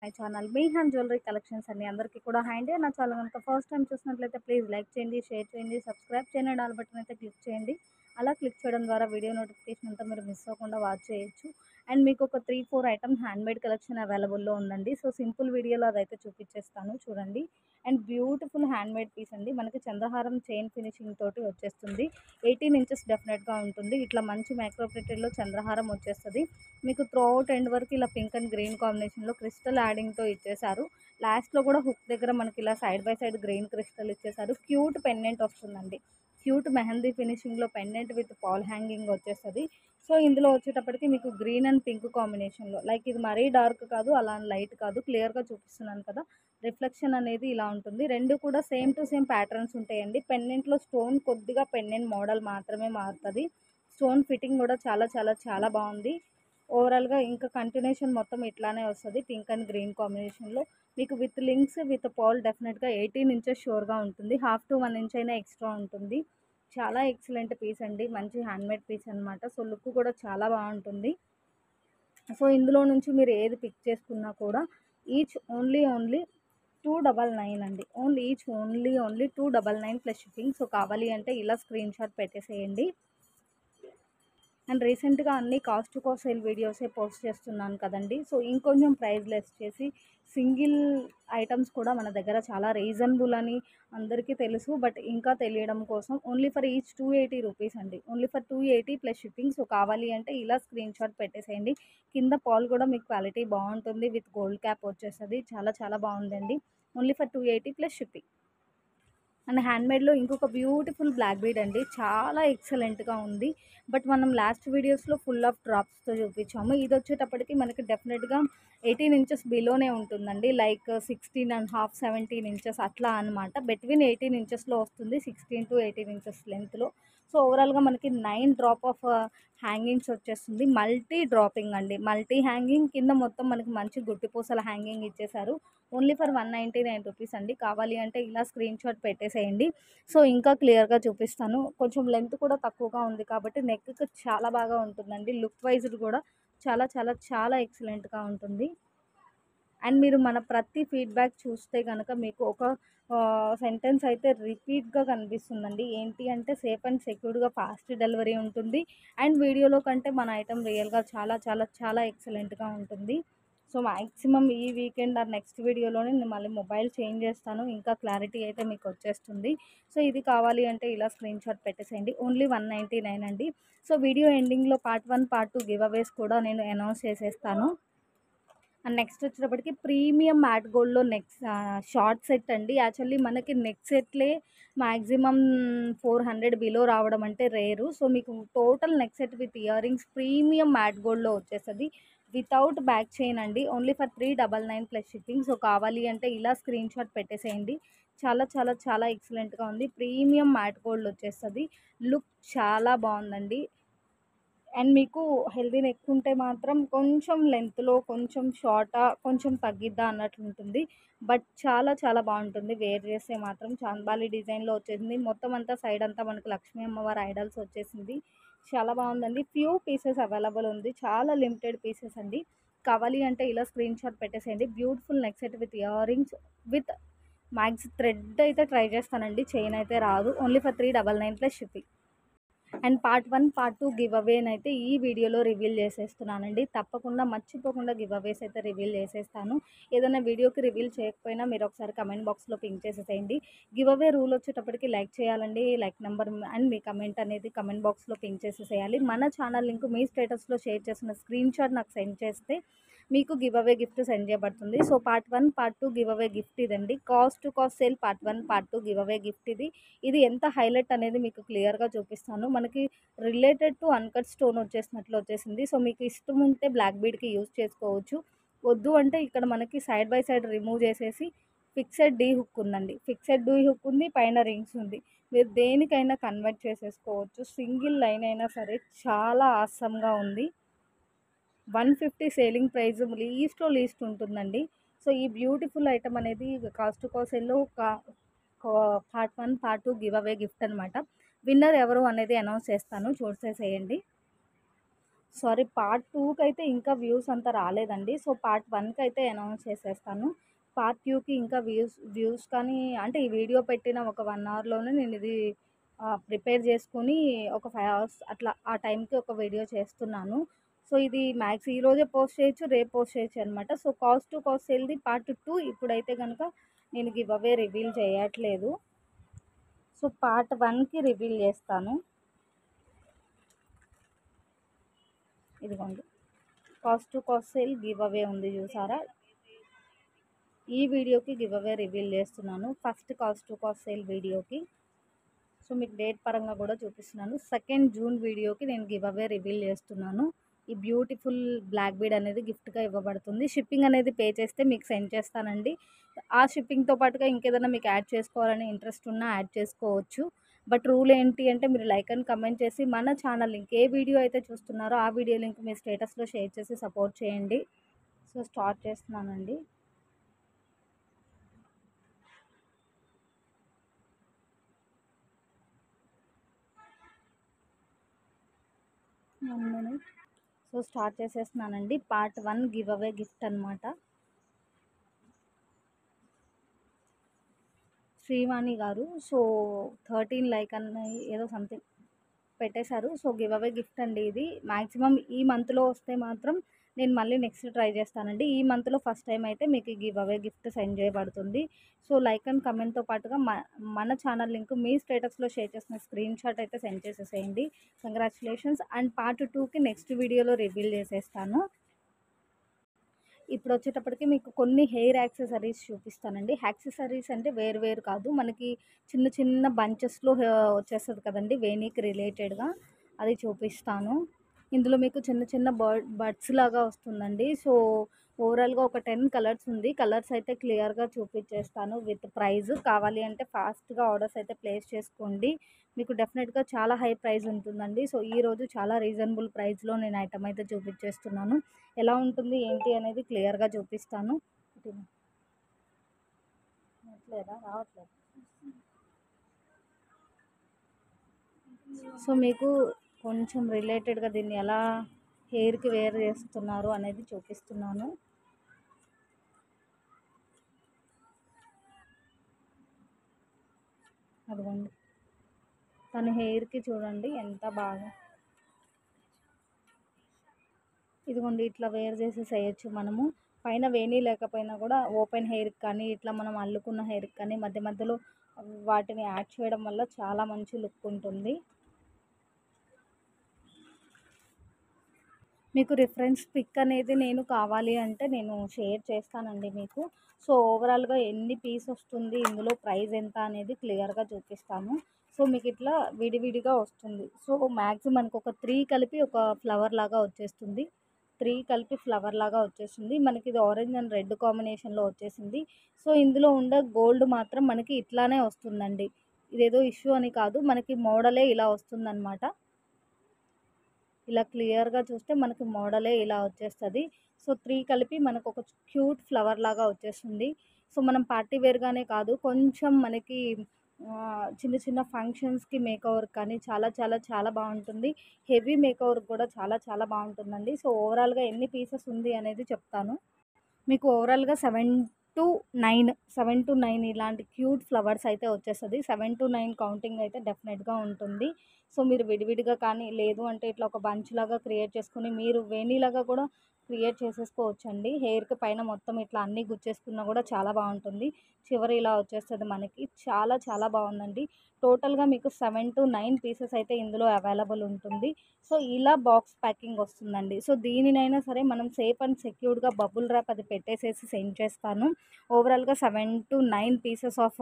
My channel బీహాన్ jewellery collections అండి. అందరికీ కూడా హాయ్ అండి. నా ఛానల్ కనుక ఫస్ట్ టైం చూసినట్లయితే ప్లీజ్ లైక్ చేయండి, షేర్ చేయండి, సబ్స్క్రైబ్ చేయండి, అండ్ ఆల్ బటన్ అయితే క్లిక్ చేయండి. అలా క్లిక్ చేయడం ద్వారా వీడియో నోటిఫికేషన్ అంతా మీరు మిస్ అవ్వకుండా వాచ్ చేయొచ్చు. అండ్ మీకు ఒక 3, 4 ఐటమ్స్ హ్యాండ్‌మేడ్ కలెక్షన్ అవైలబుల్‌లో ఉందండి. సో, సింపుల్ వీడియోలో అదైతే చూపించేస్తాను చూడండి. అండ్ బ్యూటిఫుల్ హ్యాండ్‌మేడ్ పీస్ అండి. మనకి చంద్రహారం చైన్ ఫినిషింగ్ తోటి వచ్చేస్తుంది. 18 ఇంచెస్ డెఫినెట్‌గా ఉంటుంది. ఇట్లా మంచి మైక్రో ప్రిటెడ్‌లో చంద్రహారం వచ్చేస్తది. మీకు త్రూఅవుట్ ఎండ్ వరకు ఇలా పింక్ అండ్ గ్రీన్ కాంబినేషన్‌లో క్రిస్టల్ యాడింగ్‌తో ఇచ్చేశారు. లాస్ట్‌లో కూడా హుక్ దగ్గర మనకి ఇలా side by side green crystal ఇచ్చేశారు. క్యూట్ పెండెంట్ వస్తుందండి. క్యూట్ మెహందీ ఫినిషింగ్‌లో పెండెంట్ విత్ పాల్ హ్యాంగింగ్ వచ్చేస్తది. సో, ఇందులో వచ్చేటప్పటికి మీకు గ్రీన్ అండ్ పింక్ కాంబినేషన్‌లో లైక్ ఇది మరీ డార్క్ కాదు, అలా అని లైట్ కాదు. క్లియర్‌గా చూపిస్తున్నాను కదా! రిఫ్లెక్షన్ అనేది ఇలా ఉంటుంది. 2 కూడా సేమ్ టు సేమ్ ప్యాటర్న్స్ ఉంటాయండి. పెండెంట్‌లో స్టోన్ కొద్దిగా పెండెంట్ మోడల్ మాత్రమే మారుతది. స్టోన్ ఫిట్టింగ్ కూడా చాలా చాలా చాలా బావుంది. ఓవరాల్‌గా ఇంకా కంటిన్యూషన్ మొత్తం ఇట్లానే వస్తది. పింక్ అండ్ గ్రీన్ కాంబినేషన్‌లో. మీకు విత్ లింక్స్, విత్ పర్ల్ డెఫినిట్‌గా 18 ఇంచెస్ షూర్‌గా ఉంటుంది. హాఫ్ టు 1 ఇంచ్ అయినా ఎక్స్‌ట్రా ఉంటుంది. చాలా ఎక్సలెంట్ పీస్ అండి. మంచి హ్యాండ్‌మేడ్ పీస్ అనమాట. సో, లుక్ కూడా చాలా బావుంటుంది. సో, ఇందులో నుంచి మీరు ఏది పిక్ చేసుకున్నా కూడా ఈచ్ ఓన్లీ 299 అండి. Only 299 plus shipping. సో, కావాలి అంటే ఇలా స్క్రీన్ షాట్ పెట్టేసేయండి. అండ్ రీసెంట్‌గా అన్ని కాస్ట్ టు కాస్ట్ సేల్ వీడియోసే పోస్ట్ చేస్తున్నాను కదండీ! సో, ఇంకొంచెం ప్రైస్ లెస్ చేసి సింగిల్ ఐటెమ్స్ కూడా మన దగ్గర చాలా రీజనబుల్ అని అందరికీ తెలుసు. బట్ ఇంకా తెలియడం కోసం ఓన్లీ ఫర్ ఈచ్ 280 రూపీస్ అండి. Only for 280 plus shipping. So, కావాలి అంటే ఇలా స్క్రీన్ షాట్ పెట్టేసేయండి. కింద పాల్ కూడా మీకు క్వాలిటీ బావుంటుంది. విత్ గోల్డ్ క్యాప్ వచ్చేస్తది. చాలా చాలా బావుందండి. Only for 280 plus shipping. And హ్యాండ్‌మేడ్‌లో ఇంకొక బ్యూటిఫుల్ బ్లాక్ బీడ్ అండి. చాలా ఎక్సలెంట్‌గా ఉంది. బట్ మనం లాస్ట్ వీడియోస్‌లో ఫుల్ ఆఫ్ డ్రాప్స్‌తో చూపించాము. ఇదొచ్చేటప్పటికి మనకి డెఫినిట్‌గా 18 ఇంచెస్ బిలోనే ఉంటుందండి. లైక్ 16½ 17 ఇంచెస్ అట్లా అనమాట. బిట్వీన్ 18 ఇంచెస్‌లో వస్తుంది. 16-18 ఇంచెస్ లెంగ్త్‌లో. సో, ఓవరాల్‌గా మనకి 9 డ్రాప్ ఆఫ్ హ్యాంగింగ్స్ వచ్చేస్తుంది. మల్టీ డ్రాపింగ్ అండి. మల్టీ హ్యాంగింగ్ కింద మొత్తం మనకి మంచి గుట్టిపూసల హ్యాంగింగ్ ఇచ్చేశారు. ఓన్లీ ఫర్ 199 రూపీస్ అండి. కావాలి అంటే ఇలా స్క్రీన్ షాట్ పెట్టేసేయండి. సో, ఇంకా క్లియర్‌గా చూపిస్తాను. కొంచెం లెంత్ కూడా తక్కువగా ఉంది కాబట్టి నెక్‌కి చాలా బాగా ఉంటుందండి. లుక్ వైజ్‌డ్ కూడా చాలా చాలా చాలా ఎక్సలెంట్‌గా ఉంటుంది. అండ్ మీరు మన ప్రతి ఫీడ్‌బ్యాక్ చూస్తే గనక మీకు ఒక సెంటెన్స్ అయితే రిపీట్‌గా కనిపిస్తుందండి. ఏంటి అంటే సేఫ్ అండ్ సెక్యూర్డ్‌గా ఫాస్ట్ డెలివరీ ఉంటుంది. అండ్ వీడియోలో కంటే మన ఐటెమ్ రియల్‌గా చాలా చాలా చాలా ఎక్సలెంట్‌గా ఉంటుంది. సో, మాక్సిమం ఈ వీకెండ్ ఆర్ నెక్స్ట్ వీడియోలోనే నేను మళ్ళీ మొబైల్ చేంజ్ చేస్తాను. ఇంకా క్లారిటీ అయితే మీకొచ్చేస్తుంది. సో, ఇది కావాలి అంటే ఇలా స్క్రీన్ షాట్ పెట్టేసేయండి. ఓన్లీ 199 అండి. సో, వీడియో ఎండింగ్‌లో పార్ట్ 1, పార్ట్ 2 గివ్ అవేస్ కూడా నేను అనౌన్స్ చేసేస్తాను. అండ్ నెక్స్ట్ వచ్చేటప్పటికి ప్రీమియం మ్యాట్ గోల్డ్‌లో షార్ట్ సెట్ అండి. యాక్చువల్లీ మనకి నెక్ సెట్‌లే మాక్సిమం 400 బిలో రావడం అంటే రేరు. సో, మీకు total neck set with ear rings premium matte గోల్డ్‌లో వచ్చేస్తది. వితౌట్ బ్యాక్ చైన్ అండి. Only for 399 plus shipping. So, కావాలి అంటే ఇలా స్క్రీన్ షాట్ పెట్టేసేయండి. చాలా చాలా చాలా ఎక్సలెంట్‌గా ఉంది. ప్రీమియం మ్యాట్ గోల్డ్ వచ్చేస్తది. లుక్ చాలా బావుందండి. అండ్ మీకు హెల్తీ నెక్ ఉంటే మాత్రం కొంచెం లెంగ్త్‌లో కొంచెం షార్టా, కొంచెం తగ్గిద్దా అన్నట్లుంటుంది. బట్ చాలా చాలా బావుంటుంది. వేర్ చేస్తే మాత్రం చాంబాలి డిజైన్‌లో వచ్చేసింది. మొత్తం అంతా సైడ్ అంతా మనకు లక్ష్మీ అమ్మవారి ఐడల్స్ వచ్చేసింది. చాలా బావుందండి. ఫ్యూ పీసెస్ అవైలబుల్ ఉంది. చాలా లిమిటెడ్ పీసెస్ అండి. కావాలి అంటే ఇలా స్క్రీన్ షాట్ పెట్టేసేయండి. Beautiful neck set with earrings with max thread అయితే ట్రై చేస్తానండి. చైన్ అయితే రాదు. Only for 399 plus shipping. And part 1, part 2 give అవేనైతే ఈ వీడియోలో రివీల్ చేసేస్తున్నానండి. తప్పకుండా మర్చిపోకుండా గివ్ అవేస్ అయితే రివీల్ చేసేస్తాను. ఏదైనా వీడియోకి రివీల్ చేయకపోయినా మీరు ఒకసారి కమెంట్ బాక్స్‌లో పింక్ చేసేసేయండి. గివ్ అవే రూల్ వచ్చేటప్పటికి లైక్ చేయాలండి. Like number and me comment అనేది కమెంట్ బాక్స్‌లో పింక్ చేసేసేయాలి. మన ఛానల్ లింక్ మీ స్టేటస్‌లో షేర్ చేసిన స్క్రీన్ షాట్ నాకు సెండ్ చేస్తే మీకు గివ్ అవే గిఫ్ట్ సెండ్ చేయబడుతుంది. So, part 1, part 2 give away gift ఇదండి. Cost to cost sale part 1, part 2 give away gift ఇది. ఇది ఎంత హైలైట్ అనేది మీకు క్లియర్‌గా చూపిస్తాను. మనకి రిలేటెడ్ టు అన్‌కట్ స్టోన్ వచ్చేసినట్లు వచ్చేసింది. సో, మీకు ఇష్టం ఉంటే బ్లాక్ బీడ్‌కి యూజ్ చేసుకోవచ్చు. వద్దు అంటే ఇక్కడ మనకి సైడ్ బై సైడ్ రిమూవ్ చేసేసి ఫిక్సెడ్ డీ హుక్ ఉందండి. ఫిక్సెడ్ డీ హుక్ ఉంది. పైన రింగ్స్ ఉంది. మీరు దేనికైనా కన్వర్ట్ చేసేసుకోవచ్చు. సింగిల్ లైన్ అయినా సరే చాలా ఆసమ్‌గా ఉంది. 150 సేలింగ్ ప్రైస్ లీస్ట్ ఉంటుందండి. సో, ఈ బ్యూటిఫుల్ ఐటెమ్ అనేది కాస్ట్ టు కాస్ట్ సేల్‌లో part 1, part 2 give away gift అనమాట. విన్నర్ ఎవరు అనేది అనౌన్స్ చేస్తాను. చూసేసేయండి. సారీ, పార్ట్ 2కి అయితే ఇంకా వ్యూస్ అంత రాలేదండి. సో పార్ట్ 1కి అయితే అనౌన్స్ చేసేస్తాను. పార్ట్ 2కి ఇంకా వ్యూస్ కానీ అంటే ఈ వీడియో పెట్టిన ఒక 1 అవర్‌లోనే నేను ఇది ప్రిపేర్ చేసుకొని ఒక 5 అవర్స్ అట్లా ఆ టైంకి ఒక వీడియో చేస్తున్నాను. సో ఇది మ్యాక్స్ ఈరోజే పోస్ట్ చేయొచ్చు, రేపు పోస్ట్ చేయొచ్చు అనమాట. సో కాస్ట్ టు కాస్ట్ సేల్‌ది పార్ట్ 2 ఇప్పుడైతే గనుక నేను గివ్ అవే రివీల్ చేయట్లేదు. సో పార్ట్ 1కి రివీల్ చేస్తాను. ఇదిగోండి, cost to cost sale give away ఉంది చూసారా? ఈ వీడియోకి గివ్ అవే రివీల్ చేస్తున్నాను, first cost to cost sale వీడియోకి. సో మీకు డేట్ పరంగా కూడా చూపిస్తున్నాను. 2 జూన్ వీడియోకి నేను గివ్ అవే రివీల్ చేస్తున్నాను. ఈ బ్యూటిఫుల్ బ్లాక్ బీడ్ అనేది గిఫ్ట్గా ఇవ్వబడుతుంది. షిప్పింగ్ అనేది పే చేస్తే మీకు సెండ్ చేస్తానండి. ఆ షిప్పింగ్తో పాటుగా ఇంకేదైనా మీకు యాడ్ చేసుకోవాలని ఇంట్రెస్ట్ ఉన్నా యాడ్ చేసుకోవచ్చు. బట్ రూల్ ఏంటి అంటే మీరు లైక్ అండ్ కమెంట్ చేసి మన ఛానల్ లింక్ ఏ వీడియో అయితే చూస్తున్నారో ఆ వీడియో లింక్ మీ స్టేటస్లో షేర్ చేసి సపోర్ట్ చేయండి. సో స్టార్ట్ చేస్తున్నానండి. సో స్టార్ట్ చేసేస్తున్నానండి. పార్ట్ 1 గివ్ అవే గిఫ్ట్ అనమాట. శ్రీవాణి గారు సో 13 లైక్ అన్న ఏదో సంథింగ్ పెట్టేశారు. సో గివ్ అవే గిఫ్ట్ అండి ఇది. మ్యాక్సిమం ఈ మంత్లో వస్తే మాత్రం నేను మళ్ళీ నెక్స్ట్ ట్రై చేస్తానండి. ఈ మంత్లో ఫస్ట్ టైం అయితే మీకు గివ్ అవే గిఫ్ట్ సెండ్ చేయబడుతుంది. సో లైక్ అండ్ కమెంట్తో పాటుగా మన ఛానల్ లింక్ మీ స్టేటస్లో షేర్ చేసిన స్క్రీన్ షాట్ అయితే సెండ్ చేసేసేయండి. కంగ్రాచులేషన్స్. అండ్ పార్ట్ 2కి నెక్స్ట్ వీడియోలో రివీల్ చేసేస్తాను. ఇప్పుడు వచ్చేటప్పటికి మీకు కొన్ని హెయిర్ యాక్సెసరీస్ చూపిస్తానండి. యాక్సెసరీస్ అంటే వేరు వేరు కాదు, మనకి చిన్న చిన్న బంచెస్లో వచ్చేస్తుంది కదండి వేణీకి రిలేటెడ్గా, అది చూపిస్తాను. ఇందులో మీకు చిన్న చిన్న బడ్స్ లాగా వస్తుందండి. సో ఓవరాల్గా ఒక 10 కలర్స్ ఉంది. కలర్స్ అయితే క్లియర్గా చూపించేస్తాను విత్ ప్రైస్. కావాలి అంటే ఫాస్ట్గా ఆర్డర్స్ అయితే ప్లేస్ చేసుకోండి. మీకు డెఫినెట్గా చాలా హై ప్రైస్ ఉంటుందండి. సో ఈరోజు చాలా రీజనబుల్ ప్రైస్లో నేను ఐటమ్ అయితే చూపించేస్తున్నాను. ఎలా ఉంటుంది ఏంటి అనేది క్లియర్గా చూపిస్తాను. రావట్లేదు. సో మీకు కొంచెం రిలేటెడ్గా దీన్ని ఎలా హెయిర్కి వేర్ చేస్తున్నారు అనేది చూపిస్తున్నాను. అదిగోండి, తన హెయిర్కి చూడండి ఎంత బాగా. ఇదిగోండి, ఇట్లా వేర్ చేసేసేయచ్చు మనము. పైన వేణీ లేకపోయినా కూడా ఓపెన్ హెయిర్కి కానీ ఇట్లా మనం అల్లుకున్న హెయిర్కి కానీ మధ్య మధ్యలో వాటిని యాడ్ చేయడం వల్ల చాలా మంచి లుక్ ఉంటుంది. మీకు రిఫరెన్స్ పిక్ అనేది నేను కావాలి అంటే నేను షేర్ చేస్తానండి మీకు. సో ఓవరాల్గా ఎన్ని పీస్ వస్తుంది, ఇందులో ప్రైస్ ఎంత అనేది క్లియర్గా చూపిస్తాను. సో మీకు ఇట్లా విడివిడిగా వస్తుంది. సో మ్యాక్సిమం మనకు ఒక 3 కలిపి ఒక ఫ్లవర్ లాగా వచ్చేస్తుంది. 3 కలిపి ఫ్లవర్ లాగా వచ్చేసింది. మనకి ఇది ఆరెంజ్ అండ్ రెడ్ కాంబినేషన్లో వచ్చేసింది. సో ఇందులో ఉండే గోల్డ్ మాత్రం మనకి ఇట్లానే వస్తుందండి. ఇదేదో ఇష్యూ అని కాదు, మనకి మోడలే ఇలా వస్తుందన్నమాట. ఇలా క్లియర్గా చూస్తే మనకి మోడలే ఇలా వచ్చేస్తుంది. సో 3 కలిపి మనకు ఒక క్యూట్ ఫ్లవర్ లాగా వచ్చేస్తుంది. సో మనం పార్టీ వేర్గానే కాదు, కొంచెం మనకి చిన్న చిన్న ఫంక్షన్స్కి మేకఓవర్ కానీ చాలా చాలా చాలా బాగుంటుంది. హెవీ మేకఓవర్ కూడా చాలా చాలా బాగుంటుందండి. సో ఓవరాల్గా ఎన్ని పీసెస్ ఉంది అనేది చెప్తాను మీకు. ఓవరాల్గా 7 to 9 ఇలాంటి క్యూట్ ఫ్లవర్స్ అయితే వచ్చేస్తుంది. 7 to 9 కౌంటింగ్ అయితే డెఫినెట్గా ఉంటుంది. సో మీరు విడివిడిగా కానీ లేదు అంటే ఇట్లా ఒక బంచ్ లాగా క్రియేట్ చేసుకుని మీరు వేణీలాగా కూడా క్రియేట్ చేసేసుకోవచ్చండి. హెయిర్కి పైన మొత్తం ఇట్లా అన్నీ గుచ్చేసుకున్నా కూడా చాలా బాగుంటుంది. చివరి ఇలా వచ్చేస్తుంది మనకి. చాలా చాలా బాగుందండి. టోటల్గా మీకు 7 to 9 పీసెస్ అయితే ఇందులో అవైలబుల్ ఉంటుంది. సో ఇలా బాక్స్ ప్యాకింగ్ వస్తుందండి. సో దీనినైనా సరే మనం సేఫ్ అండ్ సెక్యూర్డ్గా బబుల్ ర్యాప్ అది పెట్టేసేసి సెండ్ చేస్తాను. ఓవరాల్గా 7 to 9 పీసెస్ ఆఫ్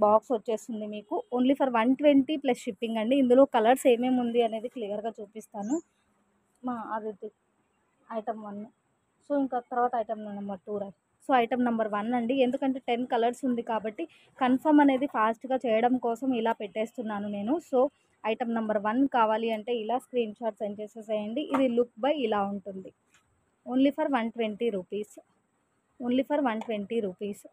బాక్స్ వచ్చేస్తుంది మీకు. ఓన్లీ ఫర్ 120 ప్లస్ షిప్పింగ్ అండి. ఇందులో కలర్స్ ఏమేమి ఉంది అనేది క్లియర్గా చూపిస్తాను. అది ఐటమ్ 1. సో ఇంకా తర్వాత item number 2 so item number 1 అండి. ఎందుకంటే 10 కలర్స్ ఉంది కాబట్టి కన్ఫర్మ్ అనేది ఫాస్ట్గా చేయడం కోసం ఇలా పెట్టేస్తున్నాను నేను. సో ఐటమ్ నెంబర్ 1 కావాలి అంటే ఇలా స్క్రీన్ షాట్ సెండ్ చేసేసేయండి. ఇది లుక్ బై ఇలా ఉంటుంది. Only for 120 rupees. Only for 120 rupees.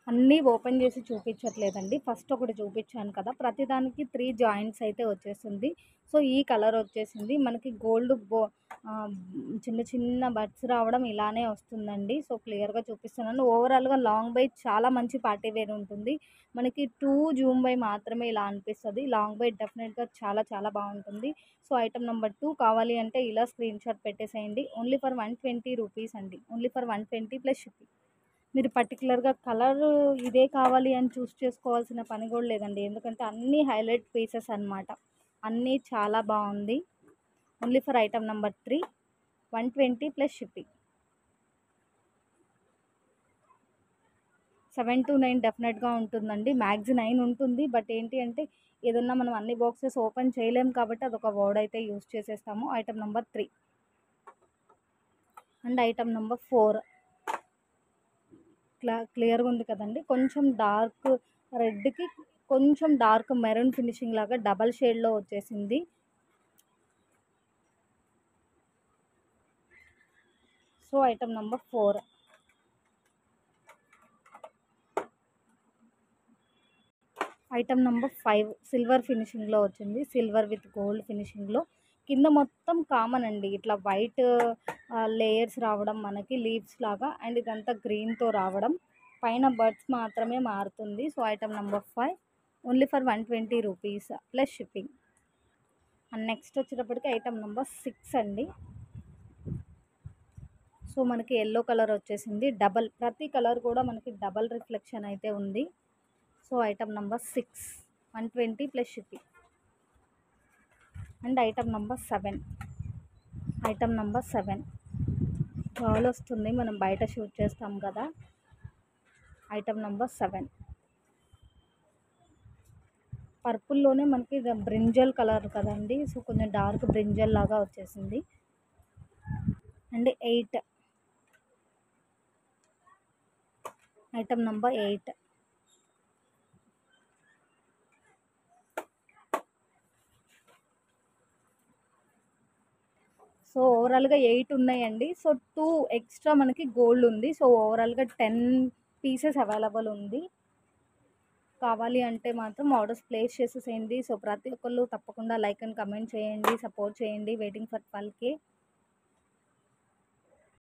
అన్నీ ఓపెన్ చేసి చూపించట్లేదండి. ఫస్ట్ ఒకటి చూపించాను కదా! ప్రతిదానికి 3 జాయింట్స్ అయితే వచ్చేసింది. సో, ఈ కలర్ వచ్చేసింది. మనకి గోల్డ్ ఆహ్, చిన్న చిన్న బడ్స్ రావడం ఇలానే వస్తుందండి. సో, క్లియర్‌గా చూపిస్తున్నాను. ఓవరాల్‌గా లాంగ్ బై చాలా మంచి పార్టీ వేర్ ఉంటుంది. మనకి 2 జూమ్ బై మాత్రమే ఇలా అనిపిస్తది. లాంగ్ బై డెఫినెట్‌గా చాలా చాలా బావుంటుంది. సో, ఐటెమ్ నంబర్ 2 కావాలి అంటే ఇలా స్క్రీన్‌షాట్ పెట్టేసేయండి. ఓన్లీ ఫర్ 120 రూపీస్ అండి. Only for 120 plus shipping. మీరు పర్టిక్యులర్‌గా కలరు ఇదే కావాలి అని చూస్ చేసుకోవాల్సిన పని గూడా లేదండి. ఎందుకంటే అన్నీ హైలైట్ పీసెస్ అనమాట. అన్నీ చాలా బావుంది. Only for item number 3 120 plus shipping. 7-9 డెఫినెట్‌గా ఉంటుందండి. మ్యాక్స్ 9 ఉంటుంది. బట్ ఏంటి అంటే ఏదన్నా మనం అన్ని బాక్సెస్ ఓపెన్ చేయలేము కాబట్టి అదొక వర్డ్ అయితే యూజ్ చేసేస్తాము. Item number 3 and item number 4 క్లియర్‌గా ఉంది కదండీ! కొంచెం డార్క్ రెడ్‌కి కొంచెం డార్క్ మెరూన్ ఫినిషింగ్ లాగా డబల్ షేడ్‌లో వచ్చేసింది. So, item number 4 item number 5 silver ఫినిషింగ్‌లో వచ్చింది. సిల్వర్ విత్ గోల్డ్ ఫినిషింగ్‌లో. కింద మొత్తం కామన్ అండి. ఇట్లా వైట్ లేయర్స్ రావడం మనకి లీవ్స్ లాగా అండ్ ఇదంతా గ్రీన్‌తో రావడం. పైన బడ్స్ మాత్రమే మారుతుంది. So, item number 5 only for 120 rupees plus shipping. And next వచ్చేటప్పటికి ఐటెమ్ నంబర్ 6 అండి. సో, మనకి యెల్లో కలర్ వచ్చేసింది. ప్రతి కలర్ కూడా మనకి డబల్ రిఫ్లెక్షన్ అయితే ఉంది. So, item number 6 120 plus shipping. And item number 7 item number 7 గాలి వస్తుంది. మనం బయట షూట్ చేస్తాం కదా! ఐటెమ్ నంబర్ 7 పర్పుల్‌లోనే మనకి బ్రింజల్ కలర్ కదండీ! సో, కొంచెం డార్క్ బ్రింజల్ లాగా వచ్చేసింది. అండ్ 8 ఐటెమ్ నంబర్ 8 సో, ఓవరాల్‌గా 8 ఉన్నాయండి. సో, 2 ఎక్స్‌ట్రా మనకి గోల్డ్ ఉంది. సో, ఓవరాల్‌గా 10 పీసెస్ అవైలబుల్ ఉంది. కావాలి అంటే మాత్రం ఆర్డర్స్ ప్లేస్ చేసేసేయండి. సో, ప్రతి ఒక్కళ్ళు తప్పకుండా లైక్ అండ్ కమెంట్ చేయండి. సపోర్ట్ చేయండి. Waiting for 12K.